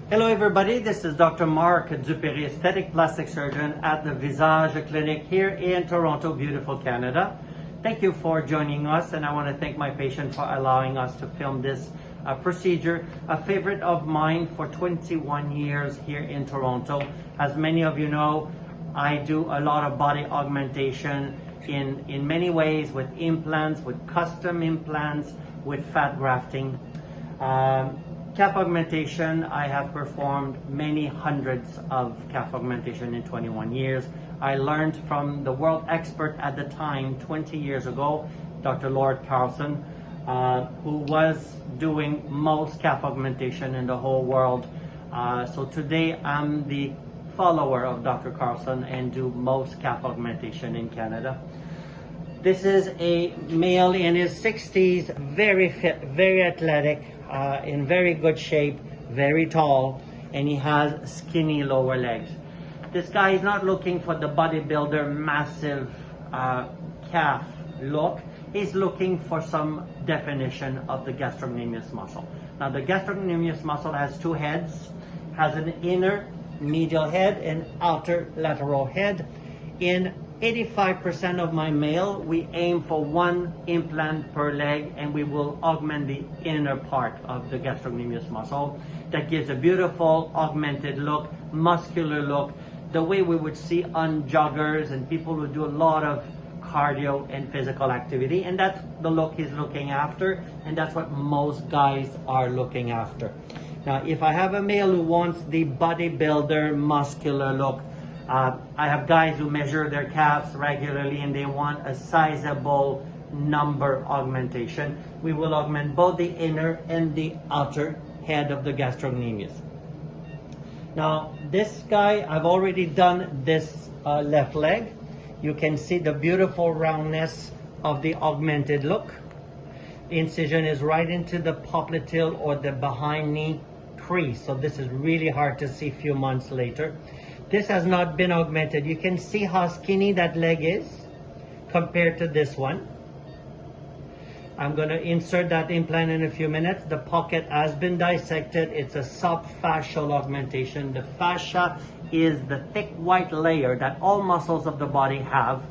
Hello everybody, this is Dr. Marc DuPéré, aesthetic plastic surgeon at the Visage clinic here in Toronto, beautiful Canada. Thank you for joining us, and I want to thank my patient for allowing us to film this procedure, a favorite of mine for 21 years here in Toronto. As many of you know, I do a lot of body augmentation in many ways, with implants, with custom implants, with fat grafting. Calf augmentation, I have performed many hundreds of calf augmentation in 21 years. I learned from the world expert at the time, 20 years ago, Dr. Lord Carlson, who was doing most calf augmentation in the whole world. So today I'm the follower of Dr. Carlson and do most calf augmentation in Canada. This is a male in his 60s, very fit, very athletic, in very good shape, very tall, and he has skinny lower legs. This guy is not looking for the bodybuilder massive calf look. He's looking for some definition of the gastrocnemius muscle. Now the gastrocnemius muscle has two heads, has an inner medial head and outer lateral head. In 85% of my male, we aim for one implant per leg, and we will augment the inner part of the gastrocnemius muscle. That gives a beautiful augmented look, muscular look, the way we would see on joggers and people who do a lot of cardio and physical activity. And that's the look he's looking after, and that's what most guys are looking after. Now, if I have a male who wants the bodybuilder muscular look, I have guys who measure their calves regularly and they want a sizable number augmentation. We will augment both the inner and the outer head of the gastrocnemius. Now, this guy, I've already done this left leg. You can see the beautiful roundness of the augmented look. The incision is right into the popliteal or the behind knee crease. So this is really hard to see a few months later. This has not been augmented. You can see how skinny that leg is compared to this one. I'm going to insert that implant in a few minutes. The pocket has been dissected. It's a subfascial augmentation. The fascia is the thick white layer that all muscles of the body have.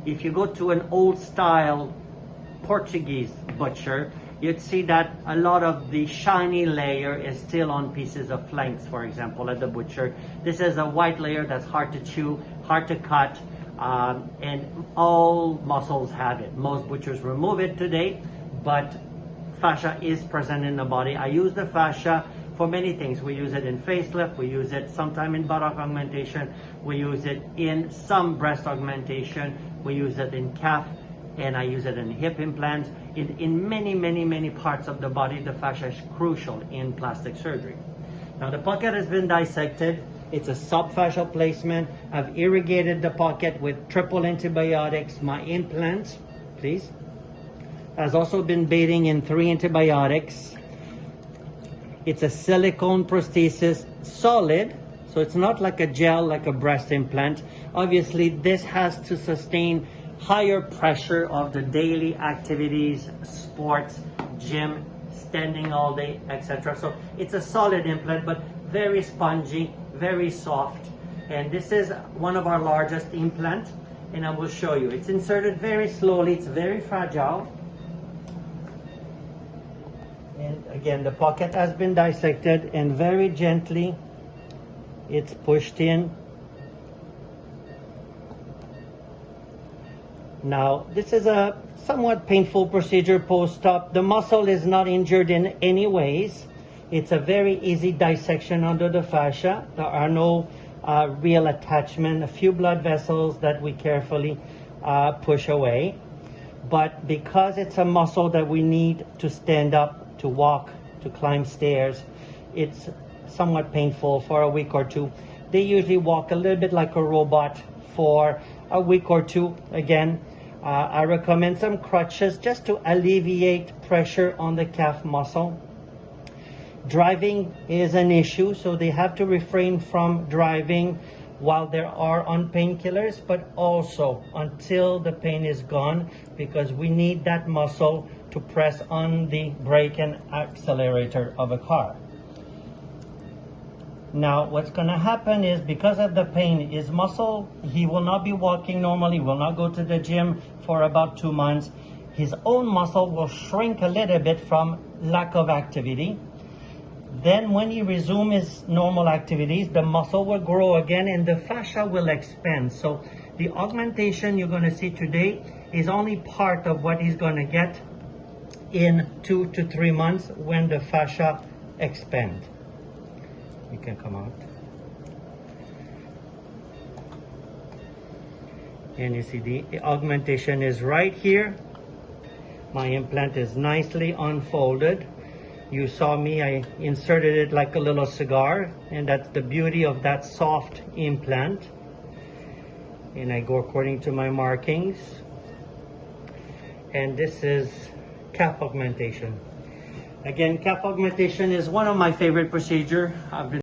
If you go to an old style Portuguese butcher, you'd see that a lot of the shiny layer is still on pieces of flanks, for example, at the butcher. This is a white layer that's hard to chew, hard to cut, and all muscles have it. Most butchers remove it today, but fascia is present in the body. I use the fascia for many things. We use it in facelift, we use it sometime in buttock augmentation, we use it in some breast augmentation, we use it in calf, and I use it in hip implants. In many parts of the body, the fascia is crucial in plastic surgery. Now the pocket has been dissected. It's a subfascial placement. I've irrigated the pocket with triple antibiotics. My implant, please, has also been bathing in 3 antibiotics. It's a silicone prosthesis, solid, so it's not like a gel like a breast implant. Obviously, this has to sustain higher pressure of the daily activities, sports, gym, standing all day, etc. So it's a solid implant, but very spongy, very soft. And this is one of our largest implants, and I will show you. It's inserted very slowly, it's very fragile. And again, the pocket has been dissected, and very gently it's pushed in. Now, this is a somewhat painful procedure post-op. The muscle is not injured in any ways. It's a very easy dissection under the fascia. There are no real attachment, a few blood vessels that we carefully push away. But because it's a muscle that we need to stand up, to walk, to climb stairs, it's somewhat painful for a week or two. They usually walk a little bit like a robot for a week or two. Again, I recommend some crutches just to alleviate pressure on the calf muscle. Driving is an issue, so they have to refrain from driving while they are on painkillers, but also until the pain is gone, because we need that muscle to press on the brake and accelerator of a car. Now, what's going to happen is because of the pain, his muscle, he will not be walking normally, will not go to the gym for about 2 months. His own muscle will shrink a little bit from lack of activity. Then when he resumes his normal activities, the muscle will grow again and the fascia will expand. So the augmentation you're going to see today is only part of what he's going to get in 2 to 3 months when the fascia expand. You can come out. And you see the augmentation is right here. My implant is nicely unfolded. You saw me, I inserted it like a little cigar, and that's the beauty of that soft implant. And I go according to my markings. And this is calf augmentation. Again, calf augmentation is one of my favorite procedures. I've been